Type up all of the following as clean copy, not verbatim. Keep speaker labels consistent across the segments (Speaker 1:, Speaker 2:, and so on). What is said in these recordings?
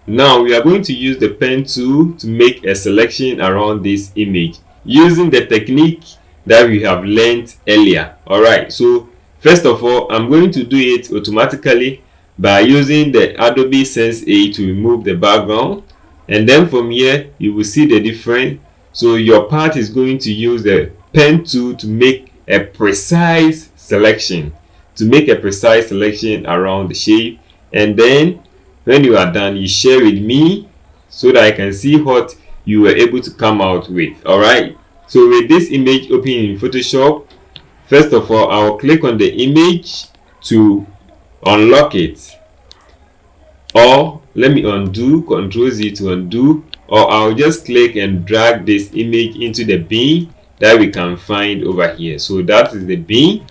Speaker 1: Now we are going to use the pen tool to make a selection around this image using the technique that we have learned earlier. Alright, so first of all, I'm going to do it automatically by using the Adobe Sense 8 to remove the background, and then from here you will see the difference. So your part is going to use the pen tool to make a precise selection around the shape, and then when you are done, you share with me so that I can see what you were able to come out with. Alright, so with this image open in Photoshop, first of all, I'll click on the image to unlock it, or let me undo, Ctrl Z to undo, or I'll just click and drag this image into the bin that we can find over here. So that is the bin.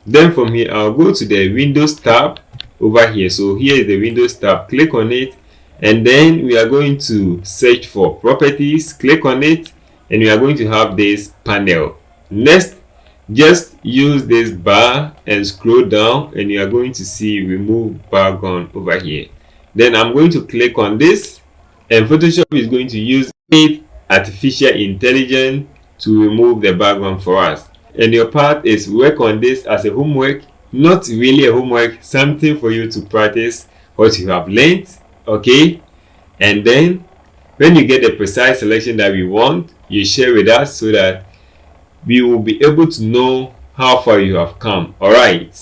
Speaker 1: Then from here I'll go to the Windows tab over here. So here is the Windows tab, click on it, and then we are going to search for properties, click on it, and we are going to have this panel. Next, just use this bar and scroll down, and you are going to see remove background over here. Then I'm going to click on this, and Photoshop is going to use artificial intelligence to remove the background for us. And your part is work on this as a homework, not really a homework, something for you to practice what you have learned. Okay, and then when you get the precise selection that we want, you share with us so that we will be able to know how far you have come. All right,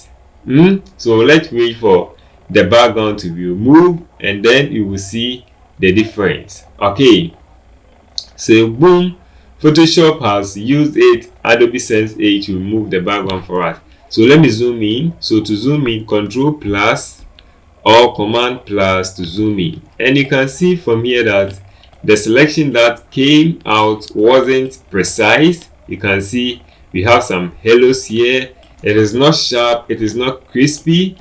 Speaker 1: so let's wait for the background to be removed, and then you will see the difference. Okay, so boom, Photoshop has used Adobe Sense 8 to remove the background for us. So let me zoom in. So to zoom in, Control plus or Command plus to zoom in, and you can see from here that the selection that came out wasn't precise. You can see we have some halos here. It is not sharp, it is not crispy.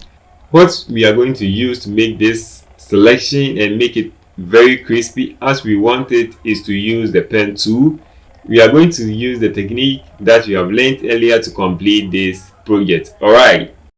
Speaker 1: What we are going to use to make this selection and make it very crispy as we want it is to use the pen tool. We are going to use the technique that we have learned earlier to complete this project. All right,